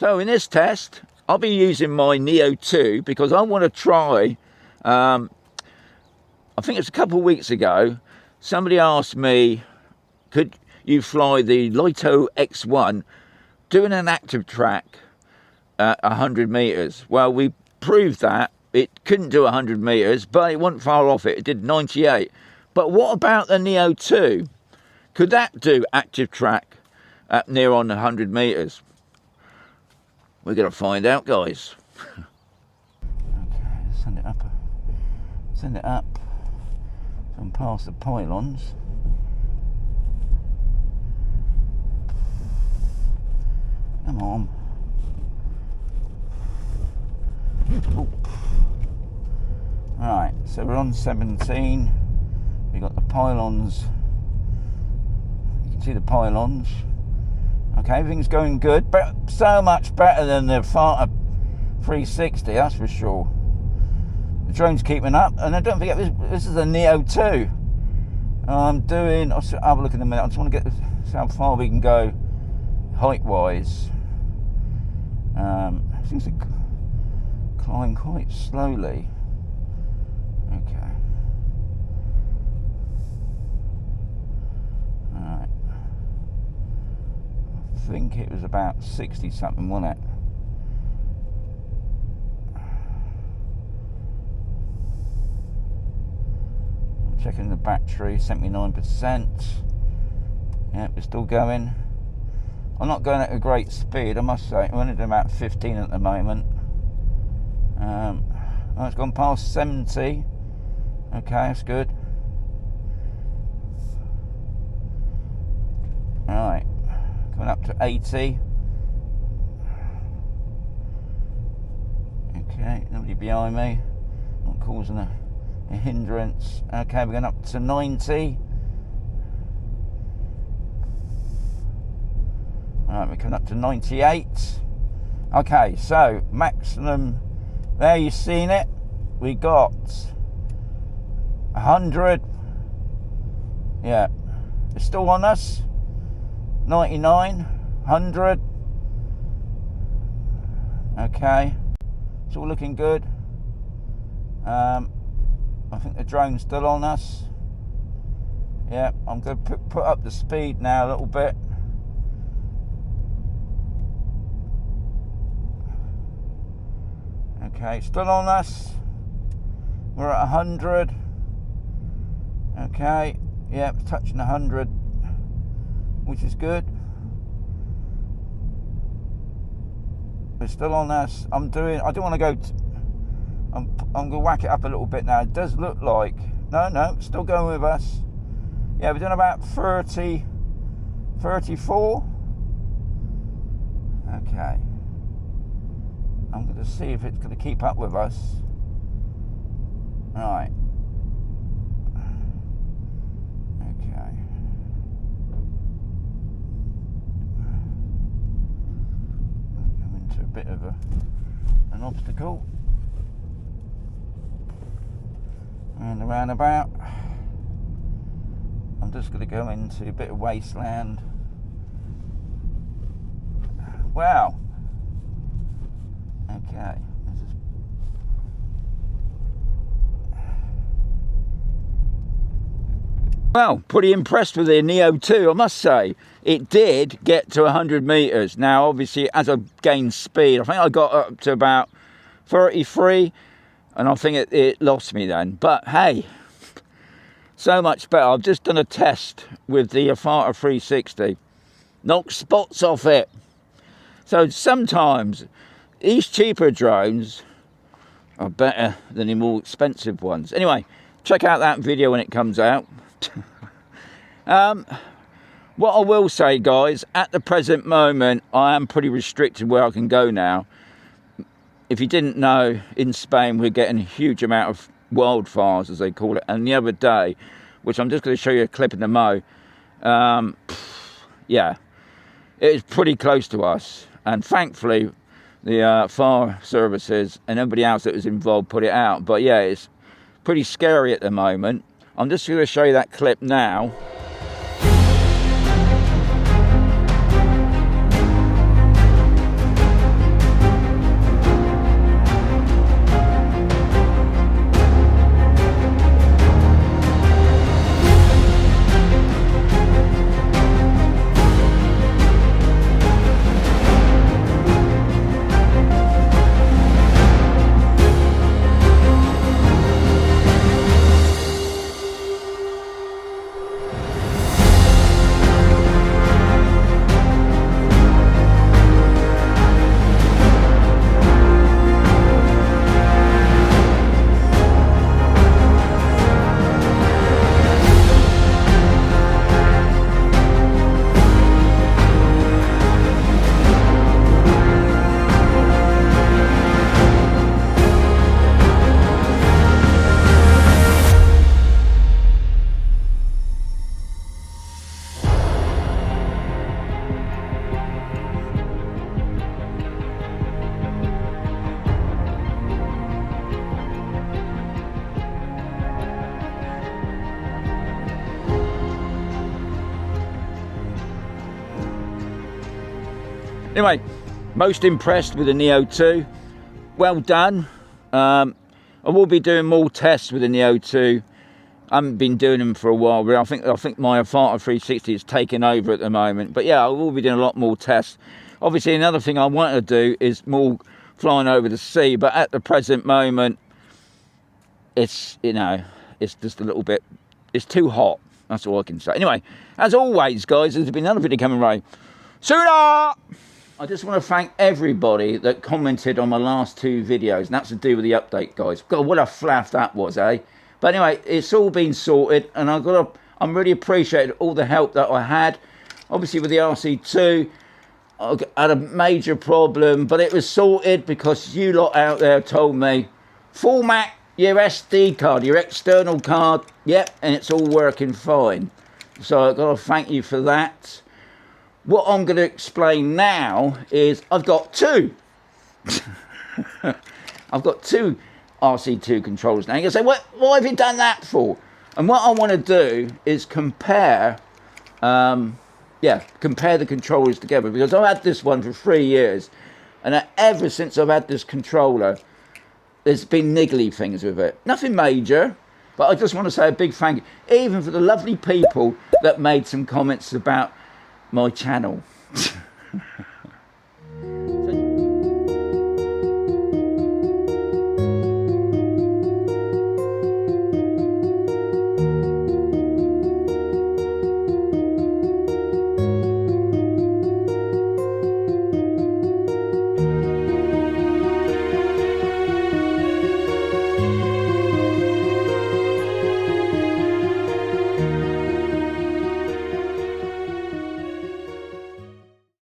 So in this test, I'll be using my Neo 2 because I want to try, I think it's a couple of weeks ago, somebody asked me, could you fly the Lito X1 doing an active track at 100 meters? Well, we proved that it couldn't do 100 meters, but it wasn't far off it. It did 98. But what about the Neo 2? Could that do active track at near on 100 meters? We're going to find out, guys. Okay, send it up. Send it up. So I'm past the pylons. Come on. Ooh. Right, so we're on 17. We've got the pylons. You can see the pylons. Okay, everything's going good, but so much better than the Avata 360, that's for sure. The drone's keeping up, and then don't forget this is a Neo 2. I'm doing. I'll have a look in a minute. I just want to see how far we can go height-wise. It seems to climb quite slowly. Okay. Alright. I think it was about 60 something, wasn't it? I'm checking the battery, 79%. Yep, we're still going. I'm not going at a great speed, I must say. I'm only doing about 15 at the moment. Oh, it's gone past 70. Okay, that's good. Alright, coming up to 80. Okay, nobody behind me. Not causing a hindrance. Okay, we're going up to 90. Alright, we're coming up to 98. Okay, so maximum, there you've seen it. We got 100. Yeah, it's still on us. 99, 100. Okay, it's all looking good. I think the drone's still on us. Yeah, I'm going to put up the speed now a little bit. Okay, still on us. We're at 100. Okay, yeah, touching 100, which is good. We're still on us. I don't want to go. I'm going to whack it up a little bit now. It does look like no, still going with us. Yeah, we're doing about 30, 34. Okay. I'm going to see if it's going to keep up with us. Right. Okay. Come into a bit of an obstacle. And around about. I'm just going to go into a bit of wasteland. Wow. Okay. Well, pretty impressed with the Neo 2, I must say. It did get to 100 meters. Now, obviously, as I gained speed, I think I got up to about 33, and I think it lost me then. But hey, so much better. I've just done a test with the Avata 360. Knocked spots off it. So sometimes these cheaper drones are better than the more expensive ones. Anyway, check out that video when it comes out. What I will say, guys, at the present moment, I am pretty restricted where I can go now. If you didn't know, in Spain, we're getting a huge amount of wildfires, as they call it. And the other day, which I'm just going to show you a clip in the Mo, yeah, it is pretty close to us. And thankfully, the fire services and everybody else that was involved put it out. But yeah, it's pretty scary at the moment. I'm just going to show you that clip now. Anyway, most impressed with the Neo 2. Well done. I will be doing more tests with the Neo 2. I haven't been doing them for a while, but I think my Avata 360 is taking over at the moment. But yeah, I will be doing a lot more tests. Obviously, another thing I want to do is more flying over the sea, but at the present moment, it's, you know, it's just a little bit, it's too hot. That's all I can say. Anyway, as always, guys, there's been another video coming right sooner. I just want to thank everybody that commented on my last 2 videos, and that's to do with the update, guys. God, what a flaff that was, eh? But anyway, it's all been sorted, and I'm really appreciating all the help that I had. Obviously, with the RC2, I had a major problem, but it was sorted because you lot out there told me, format your SD card, your external card, yep, and it's all working fine. So I've got to thank you for that. What I'm going to explain now is I've got 2. I've got 2 RC2 controllers now. You say, what have you done that for? And what I want to do is compare, compare the controllers together, because I've had this one for 3 years, and ever since I've had this controller, there's been niggly things with it. Nothing major, but I just want to say a big thank you, even for the lovely people that made some comments about my channel.